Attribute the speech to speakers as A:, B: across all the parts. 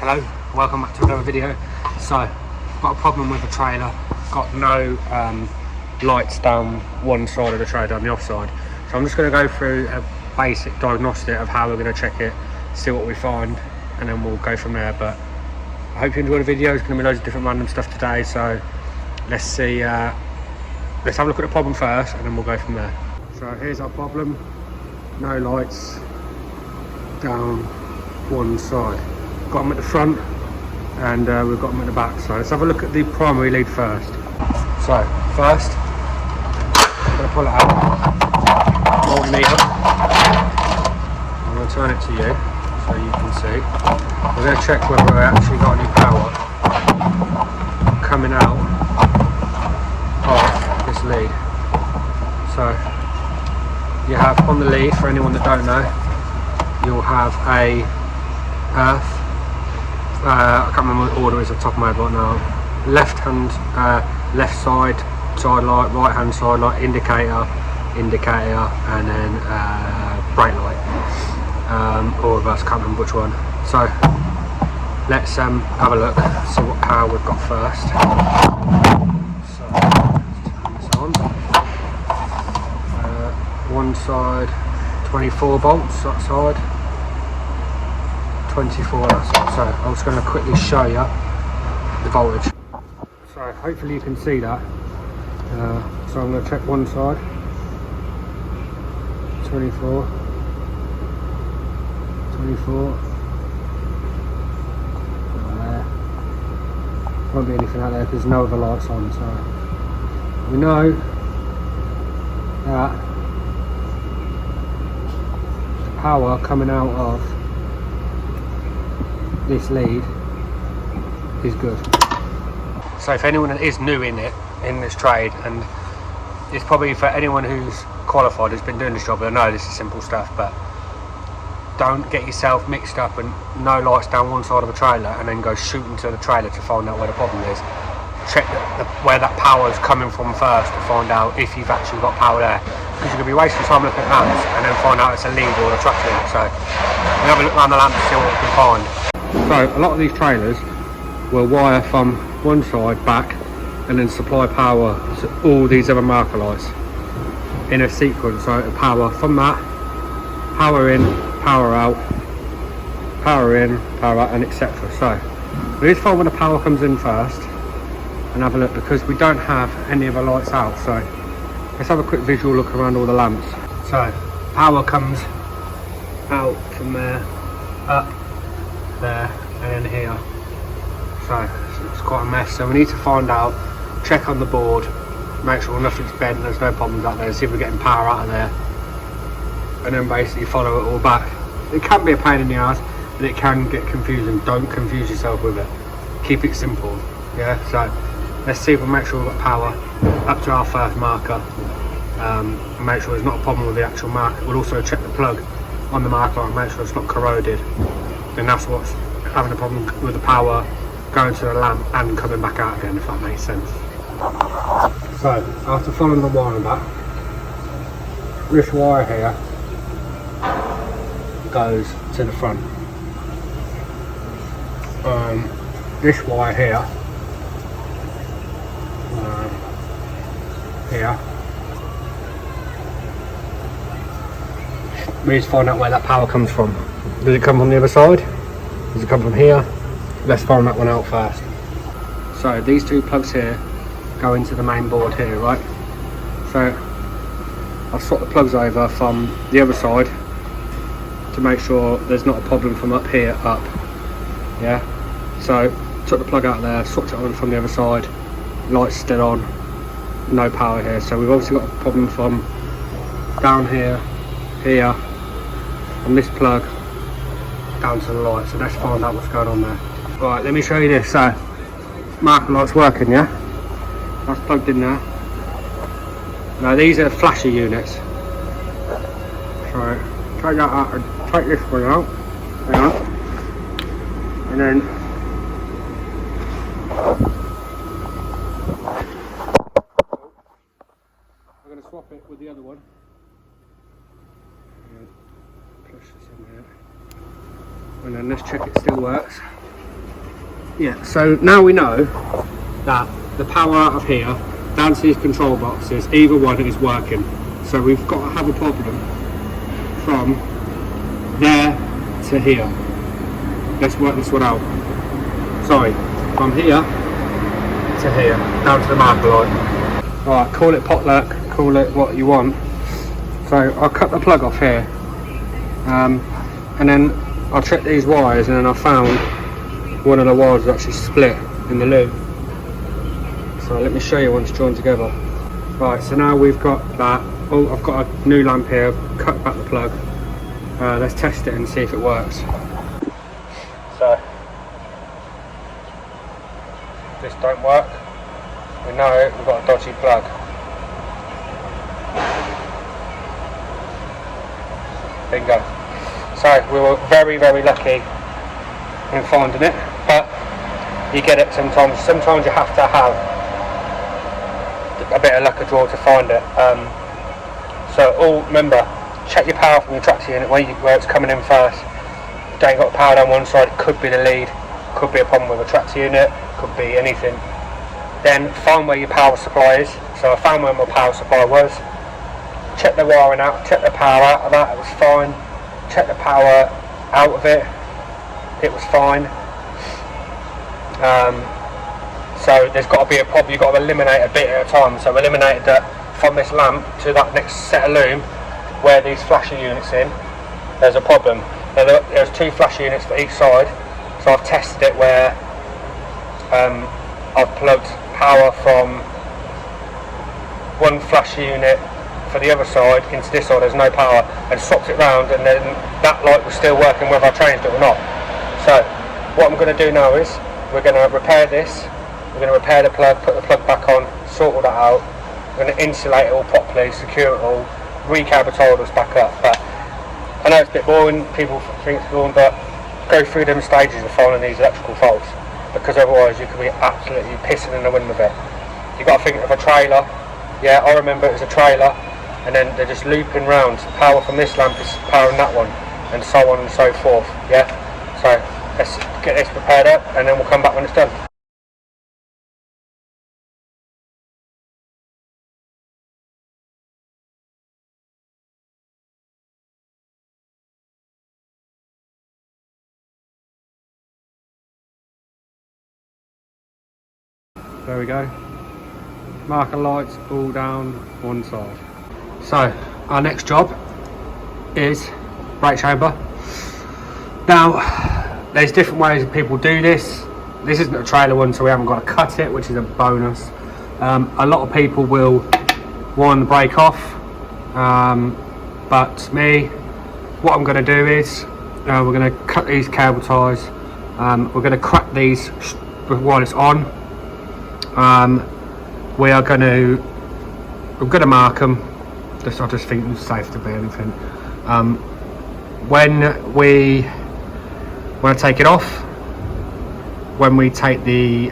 A: Hello, welcome back to another video. So, got a problem with the trailer. Got no lights down one side of the trailer, on the off side. So I'm just going to go through a basic diagnostic of how we're going to check it, see what we find, and then we'll go from there. But I hope you enjoy the video. There's going to be loads of different random stuff today. So let's see. Let's have a look at the problem first, and then we'll go from there. So here's our problem. No lights down one side. Got them at the front and we've got them at the back. So let's have a look at the primary lead first. So first, I'm going to pull it out, multimeter. I'm going to turn it to you so you can see. We're going to check whether we actually got any power coming out of this lead. So you have on the lead, for anyone that don't know, you'll have a earth. I can't remember what order is off the top of my head right now. Left side light, right hand side light, indicator, and then brake light. Or reverse, can't remember which one. So let's have a look, see what power we've got first. So let's turn this on. One side, 24 volts that side. 24 that side. So I'm just going to quickly show you the voltage. So hopefully you can see that. So I'm going to check one side. 24. There. Won't be anything out there because there's no other lights on. So we know that the power coming out of this lead is good. So if anyone is new in this trade, and it's probably for anyone who's qualified, who's been doing this job, I know this is simple stuff, but don't get yourself mixed up and no lights down one side of a trailer and then go shooting to the trailer to find out where the problem is. Check where that power is coming from first to find out if you've actually got power there, because you're going to be wasting time looking at lamps and then find out it's a lead or a truck lead. So we'll have a look around the lamp to see what we can find. So a lot of these trailers will wire from one side back and then supply power to all these other marker lights in a sequence. So power from that, power in, power out, power in, power out, and etc. So we need to find when the power comes in first and have a look, because we don't have any other lights out. So let's have a quick visual look around all the lamps. So power comes out from there, up there, and then here. So it's quite a mess. So we need to find out, check on the board, make sure nothing's bent, there's no problems out there, see if we're getting power out of there, and then basically follow it all back. It can be a pain in the ass, but it can get confusing. Don't confuse yourself with it. Keep it simple. Yeah. So let's see if we make sure we've got power up to our first marker, and make sure there's not a problem with the actual marker. We'll also check the plug on the marker and make sure it's not corroded. And that's what's having a problem with the power going to the lamp and coming back out again, if that makes sense. So after following the wiring back, this wire here goes to the front. This wire here, we need to find out where that power comes from. Does it come from the other side? Does it come from here? Let's find that one out first. So these two plugs here go into the main board here, right? So I'll swap the plugs over from the other side to make sure there's not a problem from up here up. Yeah. So took the plug out there, swapped it on from the other side. Lights still on. No power here. So we've obviously got a problem from down here, here, on this plug down to the light. So let's find out what's going on there. Right, let me show you this. So marker light's working, yeah? That's plugged in there. Now these are flasher units. So take that out and take this one out. Hang on. And then I'm going to swap it with the other one. And push this in there. And then let's check it still works. Yeah, so now we know that the power out of here down to these control boxes, either one is working. So we've got to have a problem from there to here. Let's work this one out. Sorry, from here to here, down to the marker line. Alright, call it potluck, call it what you want. So I'll cut the plug off here, and then I'll check these wires, and then I found one of the wires is actually split in the loop. So let me show you once joined together. Right, so now we've got that. Oh, I've got a new lamp here, cut back the plug. Let's test it and see if it works. So, if this don't work, we know we've got a dodgy plug. Bingo. So we were very, very lucky in finding it, but you get it sometimes. Sometimes you have to have a bit of luck of draw to find it. So remember, check your power from your tractor unit where it's coming in first. If you ain't got power down one side, it could be the lead, could be a problem with a tractor unit, could be anything. Then find where your power supply is. So I found where my power supply was. Check the wiring out, check the power out of that, it was fine. Check the power out of it, it was fine. So there's got to be a problem, you've got to eliminate a bit at a time. So I eliminated that from this lamp to that next set of loom where these flasher units in, there's a problem. Now there's 2 flasher units for each side, so I've tested it where I've plugged power from one flasher unit for the other side into this side, there's no power, and swapped it round, and then that light was still working whether I changed it or not. So what I'm going to do now is we're going to repair this, we're going to repair the plug, put the plug back on, sort all that out. We're going to insulate it all properly, secure it all, recalibrate us back up. But I know it's a bit boring, people think it's boring, but go through them stages of finding these electrical faults, because otherwise you could be absolutely pissing in the wind with it. You've got to think of a trailer. Yeah, I remember it was a trailer, and then they're just looping round. Power from this lamp is powering that one, and so on and so forth. Yeah, so let's get this prepared up, and then we'll come back when it's done. There we go. Marker lights all down one side. So our next job is brake chamber. Now there's different ways people do this. This isn't a trailer one, so we haven't got to cut it, which is a bonus. A lot of people will wind the brake off, but me, what I'm going to do is we're going to cut these cable ties. We're going to crack these while it's on. We're going to mark them. I just think it's safe to be anything. When I take it off, when we take the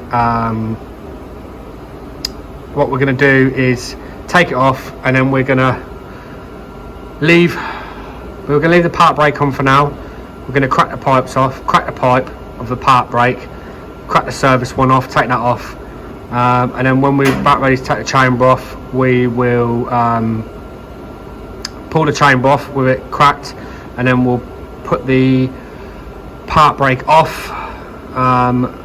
A: what we're going to do is take it off, and then we're going to leave the part brake on for now. We're going to crack the pipes off, crack the pipe of the part brake, crack the service one off, take that off. And then when we're back ready to take the chamber off, we will pull the chamber off with it cracked, and then we'll put the part brake off,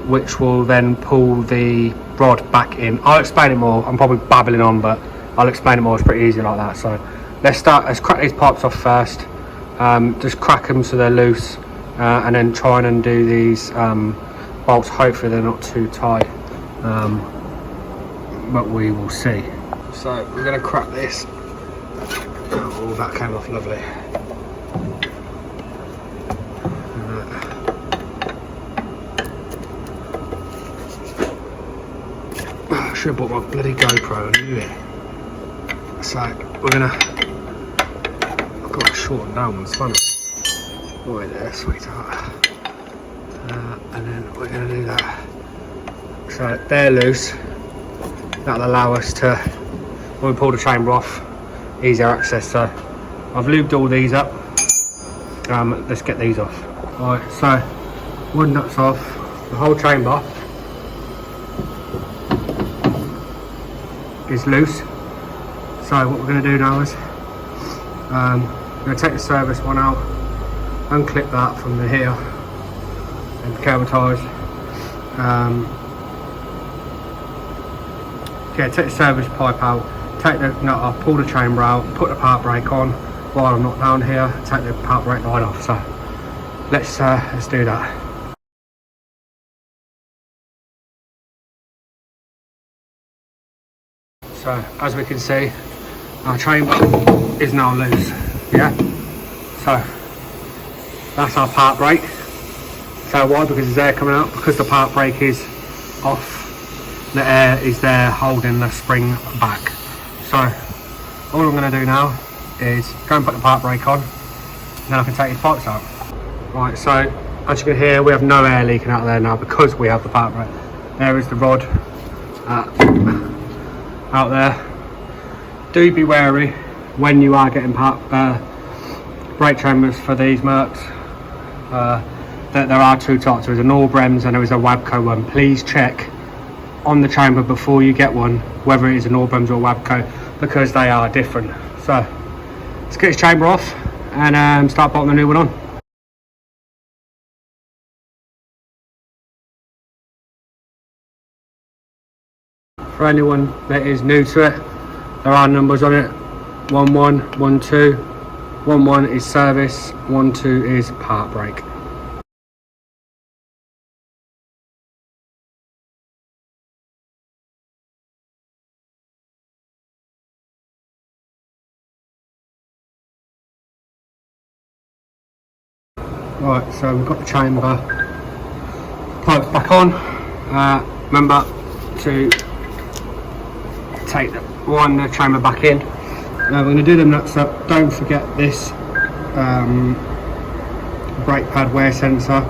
A: which will then pull the rod back in. I'll explain it more. I'm probably babbling on, but I'll explain it more. It's pretty easy like that. So let's crack these pipes off first. Just crack them so they're loose, and then try and undo these bolts. Hopefully they're not too tight. But we will see. So we're going to crack this. Oh, that came off lovely. I should have bought my bloody GoPro, I knew it. So we're going to... I've got to shorten down one spanner. Right there, sweetheart. And then we're going to do that. So they're loose. That'll allow us to, when we pull the chamber off, easier access. So I've lubed all these up. Let's get these off. Alright, so wood nuts off. the whole chamber is loose. So what we're going to do now is we're going to take the service one out, unclip that from the here and cable ties. Yeah, take the service pipe out, take the nut off, pull the chamber out, put the part brake on while I'm not down here, take the part brake line off. So let's do that. So as we can see, our chamber is now loose. Yeah. So that's our part brake. So why? Because there's air coming out. Because the part brake is off, the air is there holding the spring back. So all I'm going to do now is go and put the part brake on, and then I can take these pipes out. Right, so as you can hear, we have no air leaking out of there now because we have the part brake. There is the rod out there. Do be wary when you are getting brake chambers for these Mercs. That there are two types. There is a Norbrems and there is a Wabco one. Please check on the chamber before you get one whether it is a Norbrems or Wabco, because they are different. So let's get this chamber off and start putting the new one on. For anyone that is new to it, there are numbers on it: 11, 12. 11 is service, 12 is part brake. Right, so we've got the chamber pipes back on. Remember to take the chamber back in. Now we're going to do them nuts up. Don't forget this brake pad wear sensor,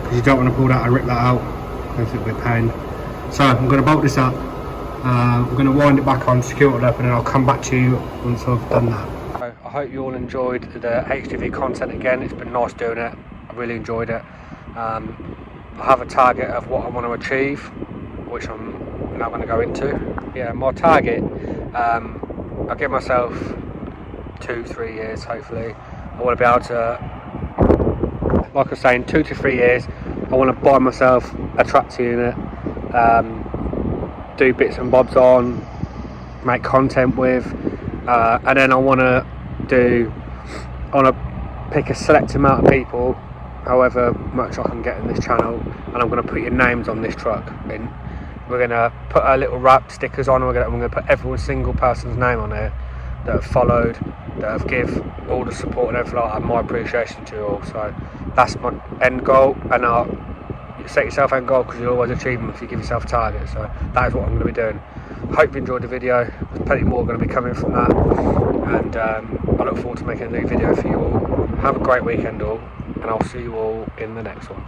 A: because you don't want to pull that and rip that out, because it'll be a pain. So I'm going to bolt this up. We're going to wind it back on, secure it up, and then I'll come back to you once I've done that. I hope you all enjoyed the HGV content again. It's been nice doing it. I really enjoyed it. I have a target of what I want to achieve, which I'm not going to go into. Yeah, my target, I'll give myself 2-3 years hopefully. I want to be able to, like I was saying, 2 to 3 years, I want to buy myself a tractor unit, do bits and bobs on, make content with, and then I want to pick a select amount of people, however much I can get in this channel, and I'm going to put your names on this truck. We're going to put our little wrap stickers on, we're going to put every single person's name on there that have followed, that have give all the support and everything like that. My appreciation to you all. So that's my end goal, and you set yourself end goal because you always achieve them if you give yourself a target. So that is what I'm going to be doing. Hope you enjoyed the video. There's plenty more going to be coming from that, and I look forward to making a new video for you all. Have a great weekend all, and I'll see you all in the next one.